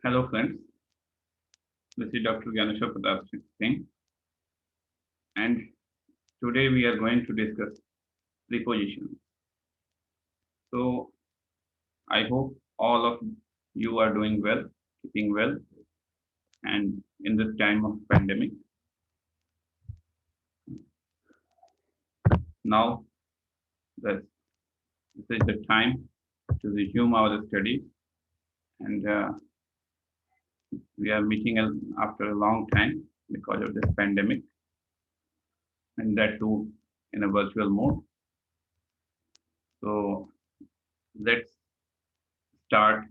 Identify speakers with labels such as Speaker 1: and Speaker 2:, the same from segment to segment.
Speaker 1: Hello friends, this is Dr. Gyaneshwar Pratap Singh, and today we are going to discuss prepositions. So I hope all of you are doing well, keeping well, and in this time of pandemic. Now that this is the time to resume our studies, and we are meeting after a long time because of this pandemic, and that too in a virtual mode. So let's start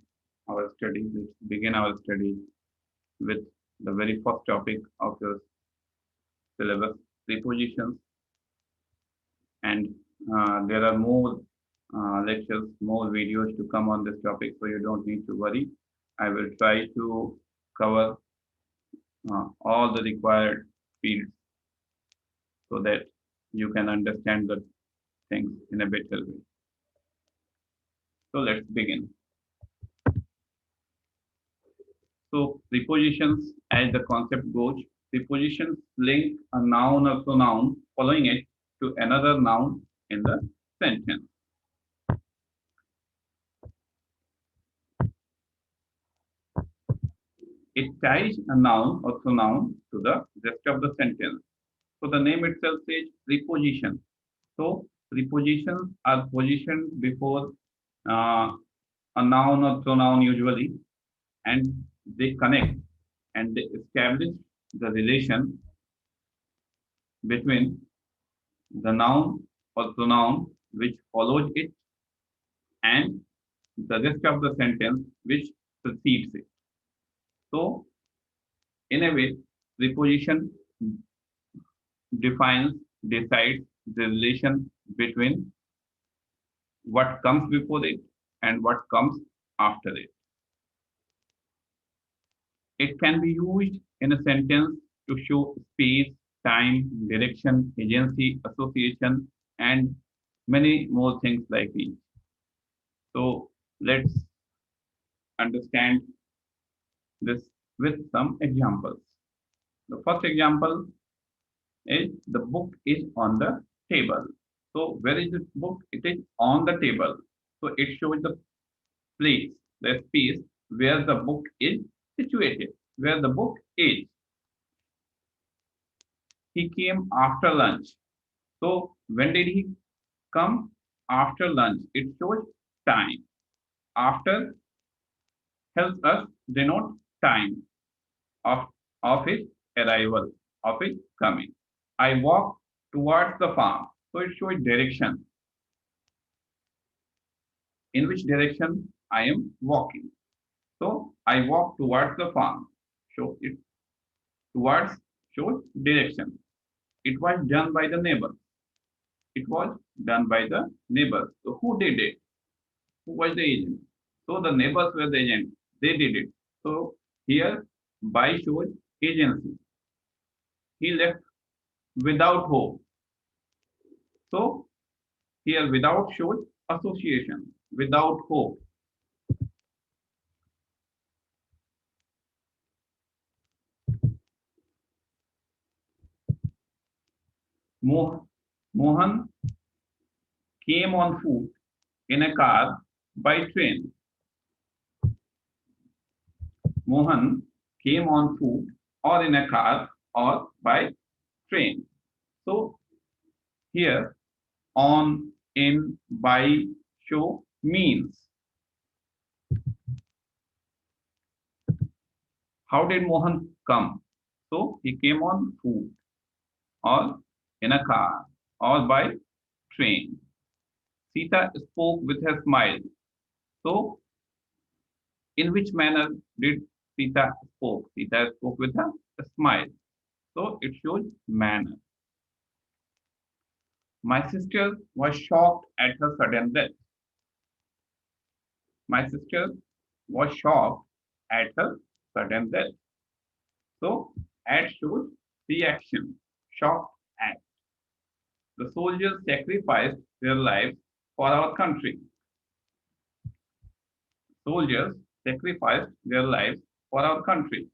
Speaker 1: our studies. Let's begin our studies with the very first topic of your syllabus, prepositions, and there are more lectures, more videos to come on this topic, so you don't need to worry. I will try to cover all the required fields so that you can understand the things in a better way. So let's begin. So prepositions, as the concept goes, prepositions link a noun or pronoun following it to another noun in the sentence. It ties a noun or pronoun to the rest of the sentence. So the name itself says preposition. So prepositions are positioned before uh, a noun or pronoun usually, and they connect and they establish the relation between the noun or pronoun which follows it and the rest of the sentence which precedes it. So in a way, preposition defines, decides the relation between what comes before it and what comes after it. It can be used in a sentence to show space, time, direction, agency, association, and many more things like these. So let's understand this with some examples. The first example is the book is on the table. So where is the book? It is on the table. So it shows the place, the space where the book is situated, where the book is. He came after lunch. So when did he come? After lunch. It shows time. After helps us denote time of, of his arrival, of his coming. I walk towards the farm. So it shows direction. In which direction I am walking. So I walk towards the farm. So it towards shows direction. It was done by the neighbor. It was done by the neighbor. So who did it? Who was the agent? So the neighbors were the agent. They did it. So here by shows agency. He left without hope. So here without shows association. Without hope. Mohan came on foot in a car by train. Mohan came on foot or in a car or by train. So here on, in, by, show means. How did Mohan come? So he came on foot or in a car or by train. Sita spoke with a smile. So in which manner did Sita spoke? Sita spoke with a smile. So it shows manner. My sister was shocked at her sudden death. My sister was shocked at her sudden death. So at shows reaction, shocked at. The soldiers sacrificed their lives for our country. Soldiers sacrificed their lives for our country.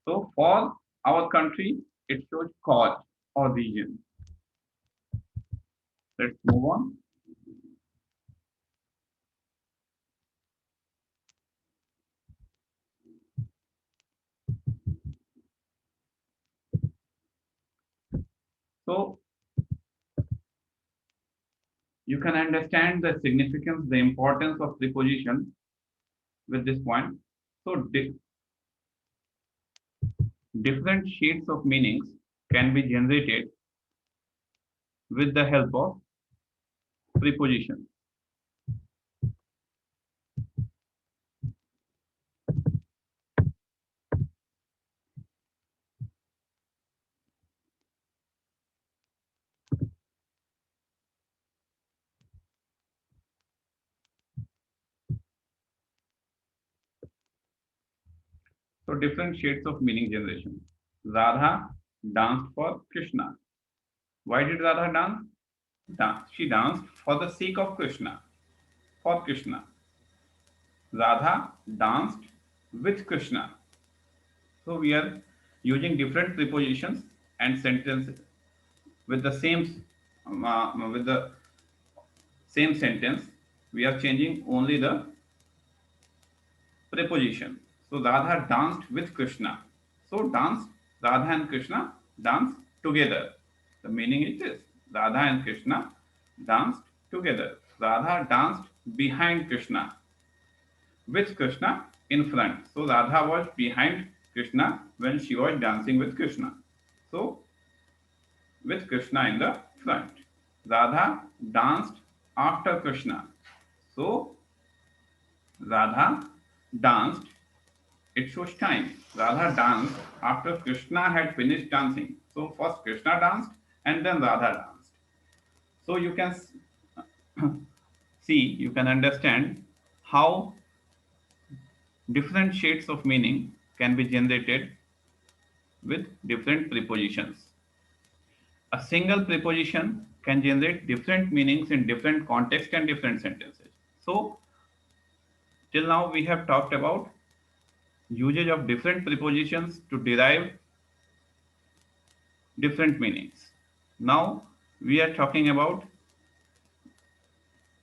Speaker 1: So for our country, it shows cause or region. Let's move on. So you can understand the significance, the importance of preposition with this point. So different shades of meanings can be generated with the help of preposition. So different shades of meaning generation. Radha danced for Krishna. Why did Radha dance? She danced for the sake of Krishna. For Krishna. Radha danced with Krishna. So we are using different prepositions and sentences with the same sentence. We are changing only the preposition. So Radha danced with Krishna. So dance, Radha and Krishna dance together. The meaning is this: Radha and Krishna danced together. Radha danced behind Krishna with Krishna in front. So Radha was behind Krishna when she was dancing with Krishna. So with Krishna in the front. Radha danced after Krishna. So Radha danced, it shows time. Radha danced after Krishna had finished dancing. So first Krishna danced and then Radha danced. So you can see, you can understand how different shades of meaning can be generated with different prepositions. A single preposition can generate different meanings in different contexts and different sentences. So, till now we have talked about usage of different prepositions to derive different meanings. Now we are talking about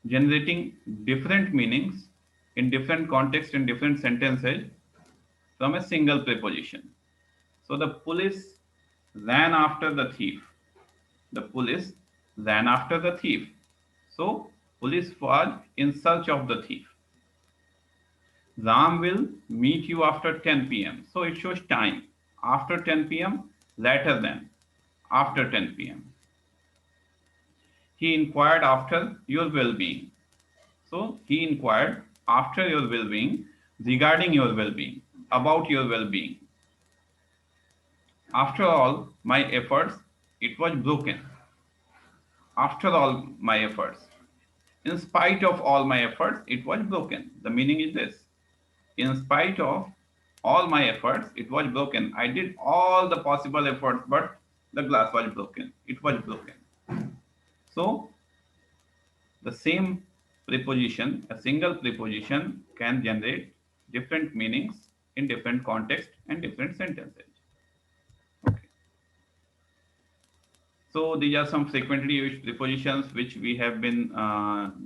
Speaker 1: generating different meanings in different contexts and different sentences from a single preposition. So the police ran after the thief. The police ran after the thief. So police was in search of the thief. Ram will meet you after 10 p.m. So it shows time. After 10 p.m., later than, after 10 p.m. He inquired after your well being. So he inquired after your well being, regarding your well being, about your well being. After all my efforts, it was broken. After all my efforts, in spite of all my efforts, it was broken. The meaning is this: in spite of all my efforts, it was broken. I did all the possible efforts, but the glass was broken. It was broken. So the same preposition, a single preposition, can generate different meanings in different contexts and different sentences. Okay. So these are some frequently used prepositions which we have been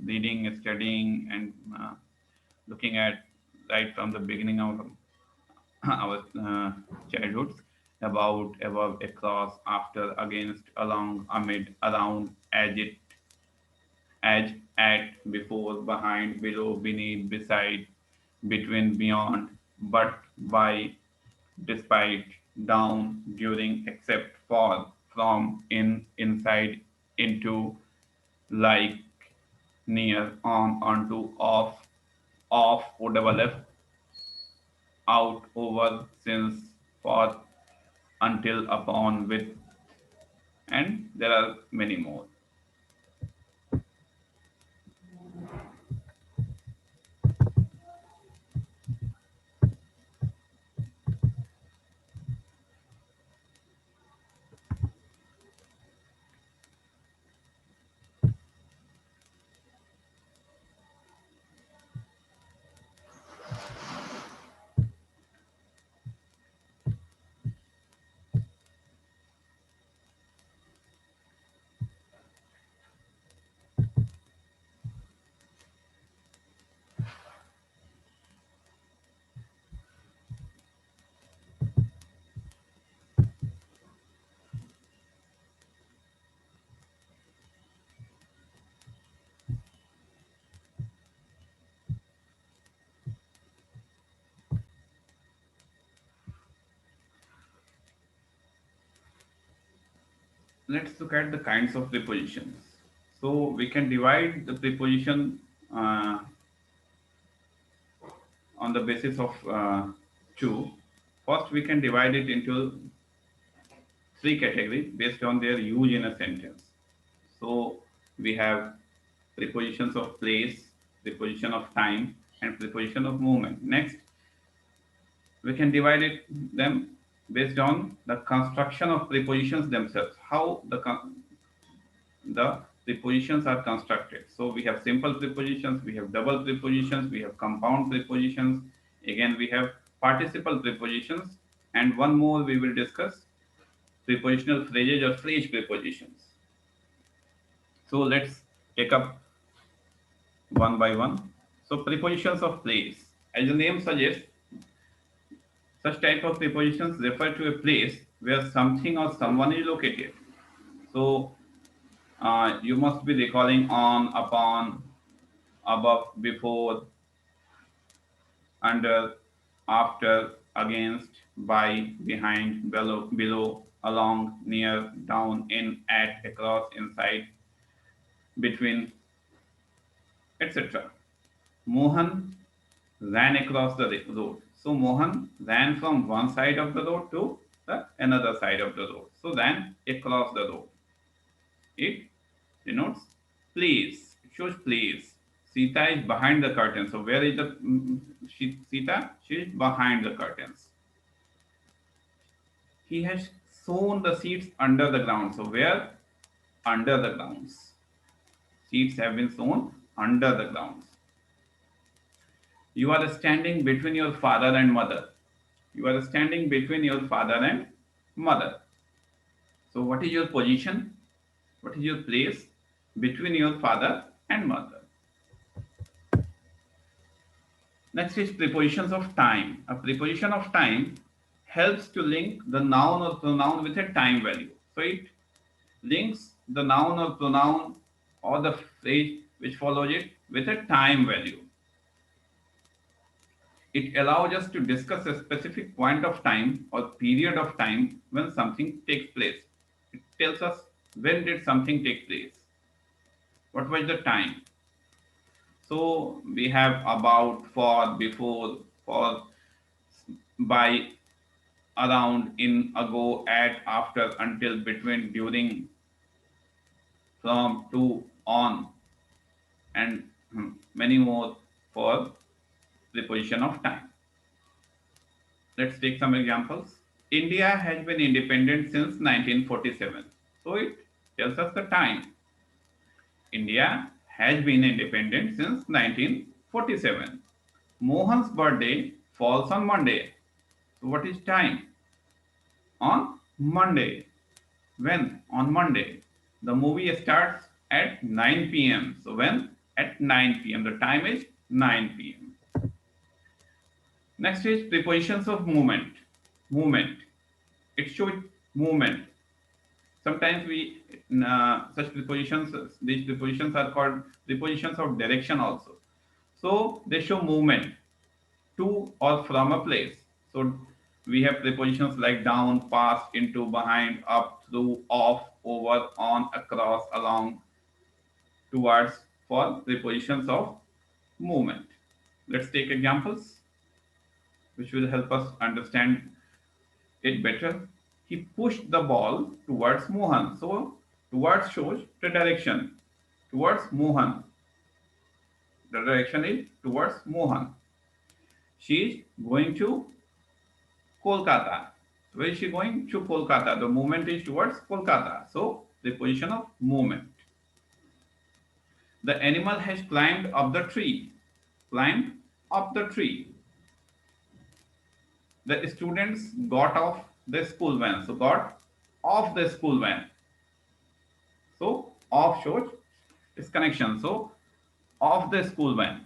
Speaker 1: reading, studying, and looking at right from the beginning of our childhoods: about, above, across, after, against, along, amid, around, as, at, before, behind, below, beneath, beside, between, beyond, but, by, despite, down, during, except, for, from, in, inside, into, like, near, on, onto, off, o double f, out, over, since, for, until, upon, with, and there are many more. Let's look at the kinds of prepositions. So we can divide the preposition uh, on the basis of two. First, we can divide it into three categories based on their use in a sentence. So we have prepositions of place, preposition of time, and preposition of movement. Next, we can divide them based on the construction of prepositions themselves, how the prepositions are constructed. So we have simple prepositions, we have double prepositions, we have compound prepositions, again we have participle prepositions, and one more we will discuss, prepositional phrases or phrase prepositions. So let's take up one by one. So prepositions of place. As the name suggests, such type of prepositions refer to a place where something or someone is located. So you must be recalling on, upon, above, before, under, after, against, by, behind, below, along, near, down, in, at, across, inside, between, etc. Mohan ran across the road. So Mohan ran from one side of the road to the another side of the road. So ran across the road. It denotes place. It shows place. Sita is behind the curtain. So where is the Sita? She is behind the curtains. He has sown the seeds under the ground. So where? Under the grounds. Seeds have been sown under the grounds. You are standing between your father and mother. You are standing between your father and mother. So what is your position? What is your place between your father and mother? Next is prepositions of time. A preposition of time helps to link the noun or pronoun with a time value. So it links the noun or pronoun or the phrase which follows it with a time value. It allows us to discuss a specific point of time or period of time when something takes place. It tells us when did something take place, what was the time. So we have about, for, before, for, by, around, in, ago, at, after, until, between, during, from, to, on, and many more for preposition of time. Let's take some examples. India has been independent since 1947. So it tells us the time. India has been independent since 1947. Mohan's birthday falls on Monday. So what is time? On Monday. When? On Monday. The movie starts at 9 p.m. So when? At 9 p.m. The time is 9 p.m. Next is prepositions of movement. Movement. It shows movement. Sometimes we such prepositions, these prepositions are called prepositions of direction also. So they show movement to or from a place. So we have prepositions like down, past, into, behind, up, through, off, over, on, across, along, towards for prepositions of movement. Let's take examples which will help us understand it better. He pushed the ball towards Mohan. So towards shows the direction. Towards Mohan. The direction is towards Mohan. She is going to Kolkata. Where is she going? To Kolkata. The movement is towards Kolkata. So the position of movement. The animal has climbed up the tree. Climbed up the tree. The students got off the school van. So got off the school van. So off shows is connection. So off the school van.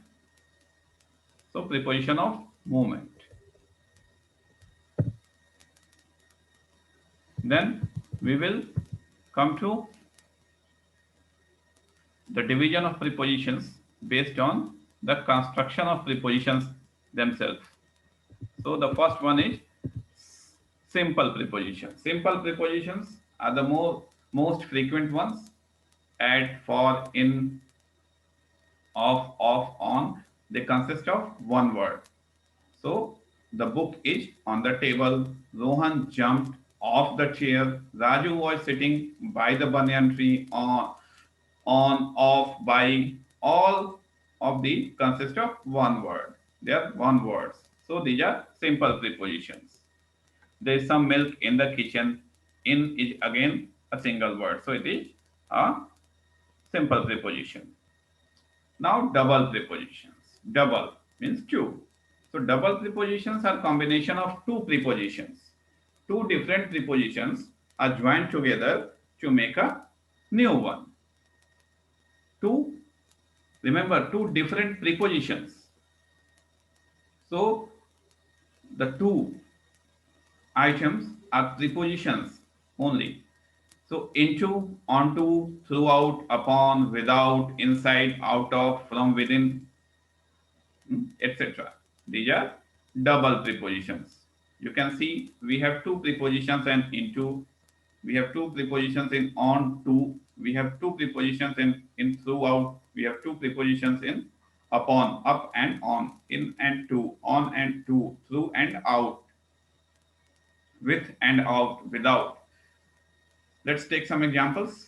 Speaker 1: So preposition of movement. Then we will come to the division of prepositions based on the construction of prepositions themselves. So the first one is simple prepositions. Simple prepositions are the more Most frequent ones: at, for, in, of, on. They consist of one word. So the book is on the table. Rohan jumped off the chair. Raju was sitting by the banyan tree. On, off, by. All of these consist of one word. They are one words. So these are simple prepositions. There is some milk in the kitchen. In is again a single word. So it is a simple preposition. Now double prepositions. Double means two. So double prepositions are combination of two prepositions. Two different prepositions are joined together to make a new one. Two, remember, two different prepositions. So the two items are prepositions only. So into, onto, throughout, upon, without, inside, out of, from within, etc. These are double prepositions. You can see we have two prepositions and into, we have two prepositions in on to, we have two prepositions in throughout, we have two prepositions in upon, up and on, in and to, on and to, through and out, with and out, without. Let's take some examples.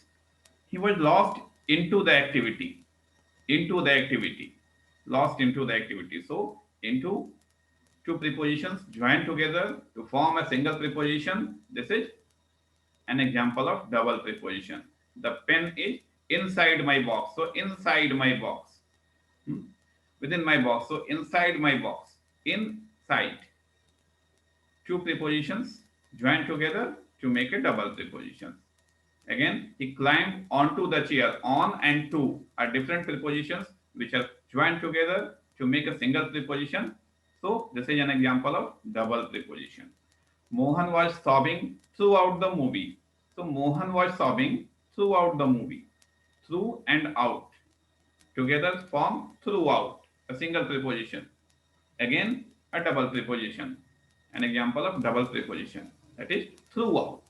Speaker 1: He was lost into the activity. Into the activity. Lost into the activity. So into, two prepositions joined together to form a single preposition. This is an example of double preposition. The pen is inside my box. So inside my box. Hmm? Within my box. So inside my box. Inside. Two prepositions joined together to make a double preposition. Again, he climbed onto the chair. On and to are different prepositions which are joined together to make a single preposition. So this is an example of double preposition. Mohan was sobbing throughout the movie. So Mohan was sobbing throughout the movie. Through and out together form throughout, a single preposition. Again, a double preposition. An example of double preposition, that is throughout.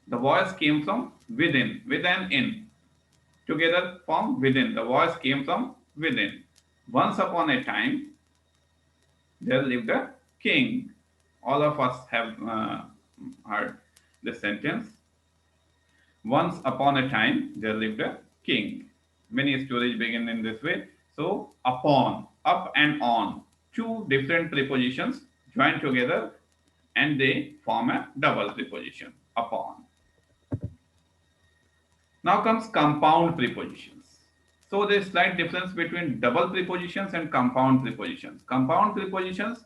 Speaker 1: The voice came from within, with and in. Together form within. The voice came from within. Once upon a time, there lived a king. All of us have heard this sentence. Once upon a time, there lived a king. Many stories begin in this way. So, upon, up and on, two different prepositions join together and they form a double preposition, upon. Now comes compound prepositions. So there is slight difference between double prepositions and compound prepositions. Compound prepositions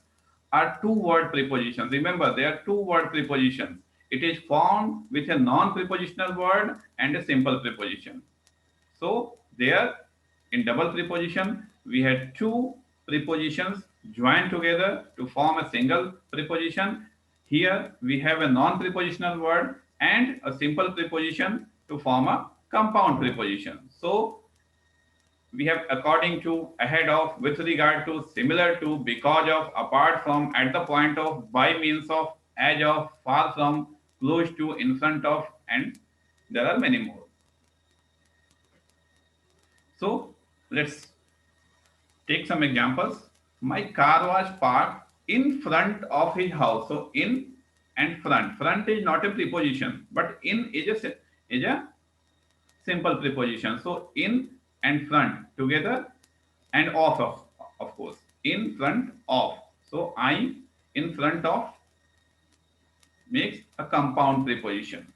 Speaker 1: are two-word prepositions. Remember, they are two-word prepositions. It is formed with a non-prepositional word and a simple preposition. So there, in double preposition, we had two prepositions joined together to form a single preposition. Here we have a non-prepositional word and a simple preposition to form a compound preposition. So we have according to, ahead of, with regard to, similar to, because of, apart from, at the point of, by means of, as of, far from, close to, in front of, and there are many more. So let's take some examples. My car was parked in front of his house. So in and front. Front is not a preposition, but in is a simple preposition. So in and front together, and of course. In front of. So I in front of makes a compound preposition.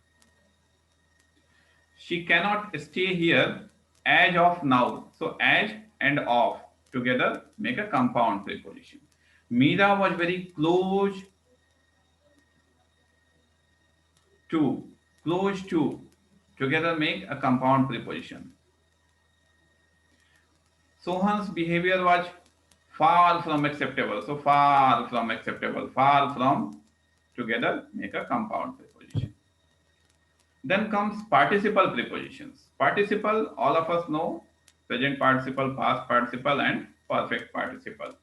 Speaker 1: She cannot stay here as of now. So as and of together make a compound preposition. Meera was very close to. Close to together make a compound preposition. Sohan's behavior was far from acceptable. So far from acceptable. Far from together make a compound preposition. Then comes participle prepositions. Participle, all of us know, present participle, past participle, and perfect participle.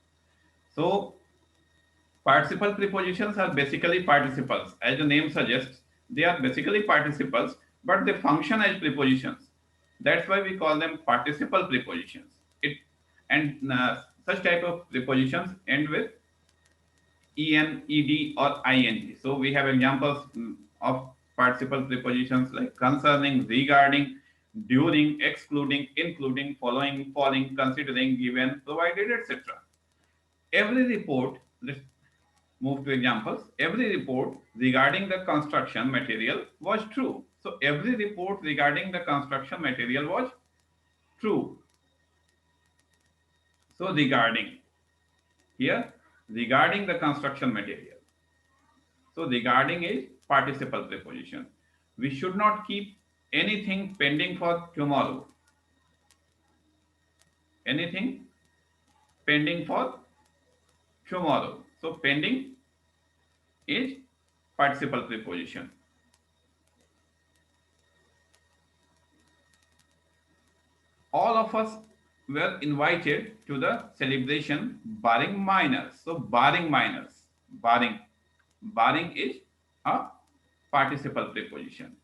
Speaker 1: So participle prepositions are basically participles. As the name suggests, they are basically participles but they function as prepositions. That's why we call them participle prepositions. It and such type of prepositions end with en, ed, or ing. So we have examples of participle prepositions like concerning, regarding, during, excluding, including, following, falling, considering, given, provided, etc. Every report, let's move to examples. Every report regarding the construction material was true. So every report regarding the construction material was true. So regarding here, regarding the construction material. So regarding is participle preposition. We should not keep anything pending for tomorrow. Anything pending for tomorrow. So pending is participle preposition. All of us were invited to the celebration barring minors. So barring minors, barring is a participle preposition.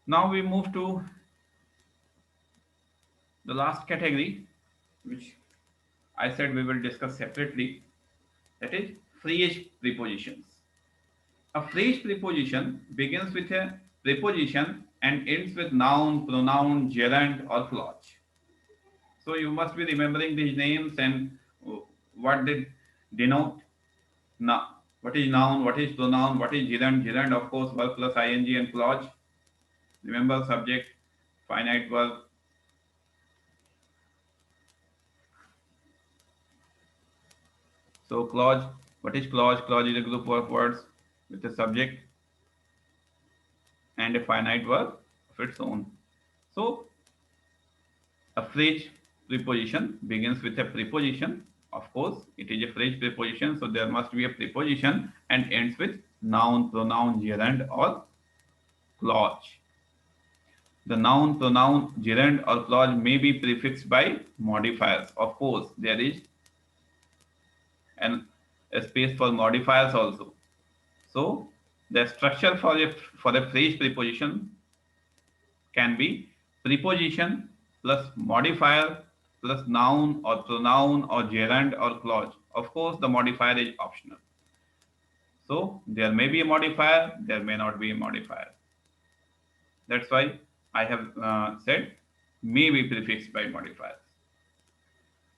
Speaker 1: Now we move to the last category, which I said we will discuss separately, that is phrase prepositions. A phrase preposition begins with a preposition and ends with noun, pronoun, gerund, or clause. So you must be remembering these names and what they denote. Now, what is noun, what is pronoun, what is gerund? Gerund, of course, verb plus ing and clause. Remember subject, finite verb. So clause, what is clause? Clause is a group of words with a subject and a finite verb of its own. So a phrase preposition begins with a preposition. Of course, it is a phrase preposition, so there must be a preposition and ends with noun, pronoun, gerund, or clause. The noun, pronoun, gerund, or clause may be prefixed by modifiers. Of course, there is a space for modifiers also. So the structure for a phrase preposition can be preposition plus modifier plus noun or pronoun or gerund or clause. Of course, the modifier is optional. So there may be a modifier, there may not be a modifier. That's why I have said may be prefixed by modifiers.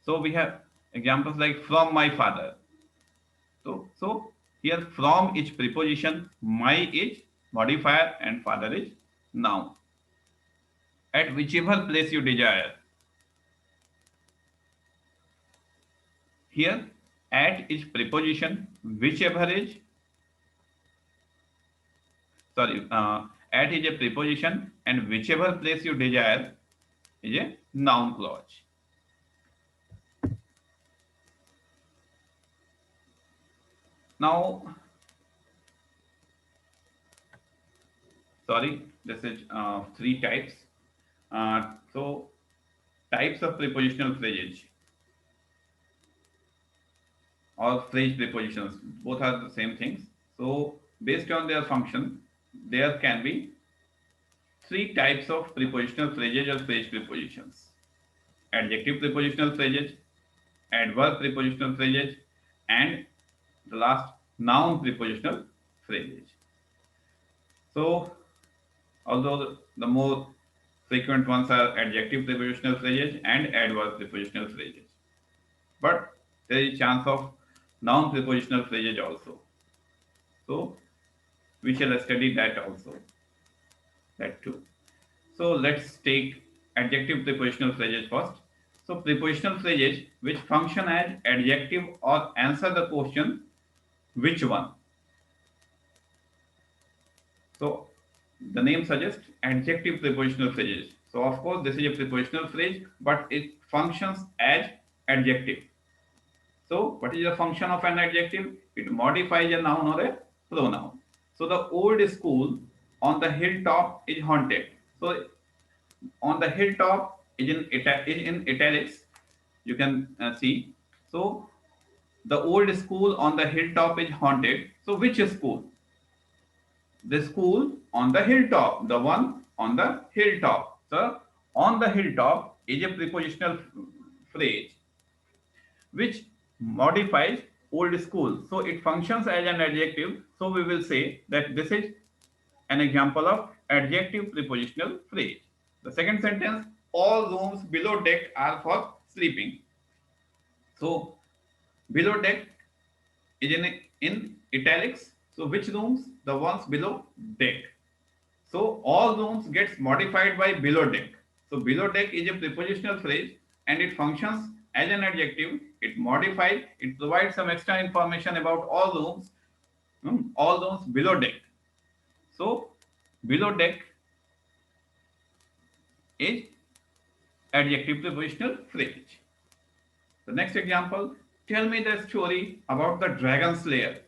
Speaker 1: So we have examples like from my father. So here from is preposition, my is modifier, and father is noun. At whichever place you desire. Here at is preposition, whichever is sorry at is a preposition and whichever place you desire is a noun clause. Now, sorry, this is three types. So types of prepositional phrases or phrase prepositions, both are the same things. So based on their function, there can be three types of prepositional phrases or phrase prepositions: adjective prepositional phrases, adverb prepositional phrases, and the last noun prepositional phrases. So although the more frequent ones are adjective prepositional phrases and adverb prepositional phrases, but there is a chance of noun prepositional phrases also. So we shall study that also, that too. So let's take adjective prepositional phrases first. So prepositional phrases which function as adjective or answer the question which one. So the name suggests adjective prepositional phrases. So of course this is a prepositional phrase, but it functions as adjective. So what is the function of an adjective? It modifies a noun or a pronoun. So the old school on the hilltop is haunted. So on the hilltop is in italics. You can see So the old school on the hilltop is haunted. So which school? The school on the hilltop, the one on the hilltop. So on the hilltop is a prepositional phrase which modifies old school. So it functions as an adjective. So we will say that this is an example of adjective prepositional phrase. The second sentence, all rooms below deck are for sleeping. So below deck is in italics. So which rooms? The ones below deck. So all rooms gets modified by below deck. So below deck is a prepositional phrase and it functions as an adjective. It modifies, it provides some extra information about all rooms below deck. So below deck is adjective prepositional phrase. The next example, tell me the story about the dragon slayer.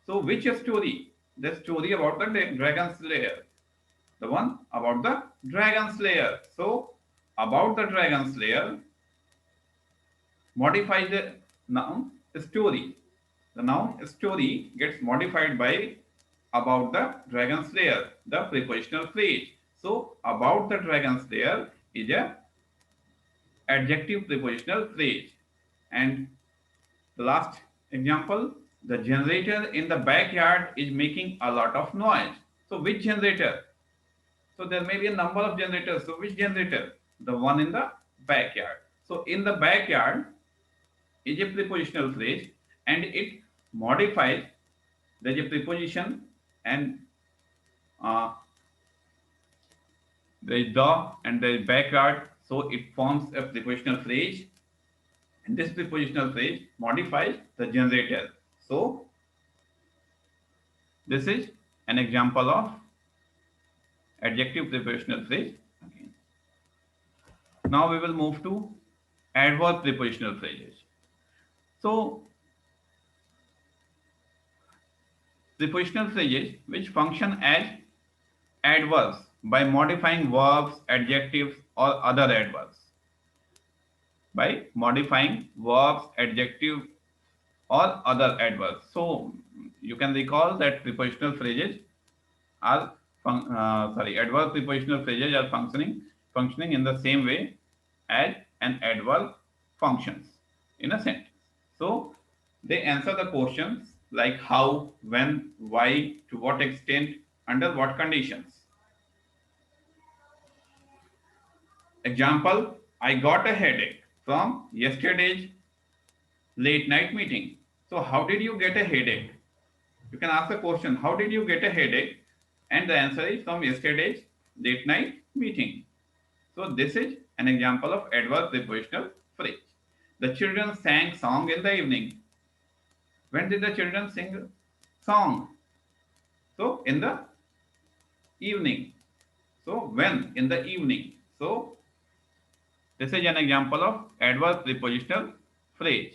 Speaker 1: So which story? The story about the dragon slayer. The one about the dragon slayer. So about the dragon slayer modify the noun story. The noun story gets modified by about the dragon slayer, the prepositional phrase. So about the dragon slayer is a adjective prepositional phrase. And the last example, the generator in the backyard is making a lot of noise. So which generator? So there may be a number of generators. So which generator? The one in the backyard. So in the backyard is a prepositional phrase and it modifies, there is a preposition and uh, there is the and there is backyard. So it forms a prepositional phrase and this prepositional phrase modifies the generator. So this is an example of adjective prepositional phrase. Again. Now we will move to adverb prepositional phrases. So prepositional phrases which function as adverbs by modifying verbs, adjectives or other adverbs. By modifying verbs, adjectives or other adverbs. So you can recall that prepositional phrases are adverb prepositional phrases are functioning in the same way as an adverb functions in a sentence. So they answer the questions like how, when, why, to what extent, under what conditions. Example, I got a headache from yesterday's late night meeting. So how did you get a headache? You can ask the question, how did you get a headache? And the answer is from yesterday's late night meeting. So this is an example of adverb prepositional phrase. The children sang song in the evening. When did the children sing song? So in the evening. So when? In the evening. So this is an example of adverb prepositional phrase.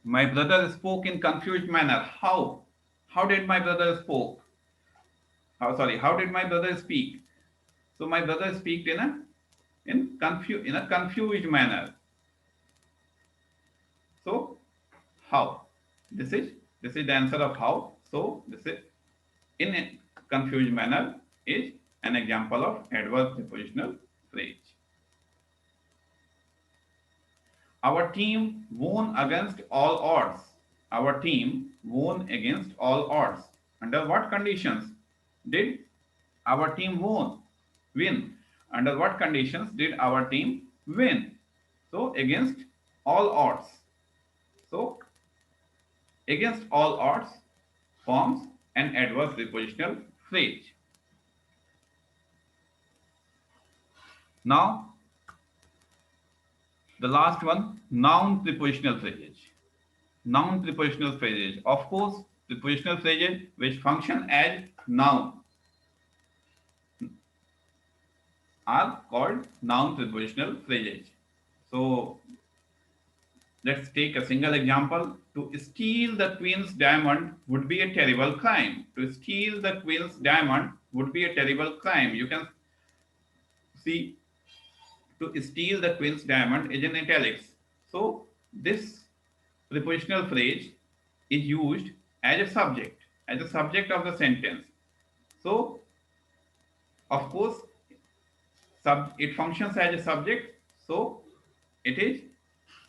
Speaker 1: My brother spoke in confused manner. How? How did my brother spoke? How did my brother speak? So my brother speak in a confused manner. So how? This is the answer of how. So this is in a confused manner is an example of adverb prepositional phrase. Our team won against all odds. Our team won against all odds. Under what conditions did our team win? Under what conditions did our team win? So against all odds. So against all odds forms an adverb prepositional phrase. Now the last one, noun prepositional phrases. Noun prepositional phrases. Of course, prepositional phrases which function as noun are called noun prepositional phrases. So let's take a single example. To steal the queen's diamond would be a terrible crime. To steal the queen's diamond would be a terrible crime. You can see to steal the queen's diamond is in italics. So this prepositional phrase is used as a subject of the sentence. So, of course, it functions as a subject, so it is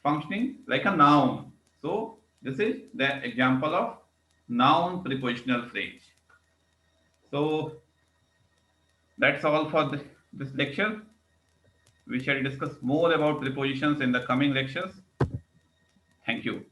Speaker 1: functioning like a noun. So, this is the example of noun prepositional phrase. So, that's all for this lecture. We shall discuss more about prepositions in the coming lectures. Thank you.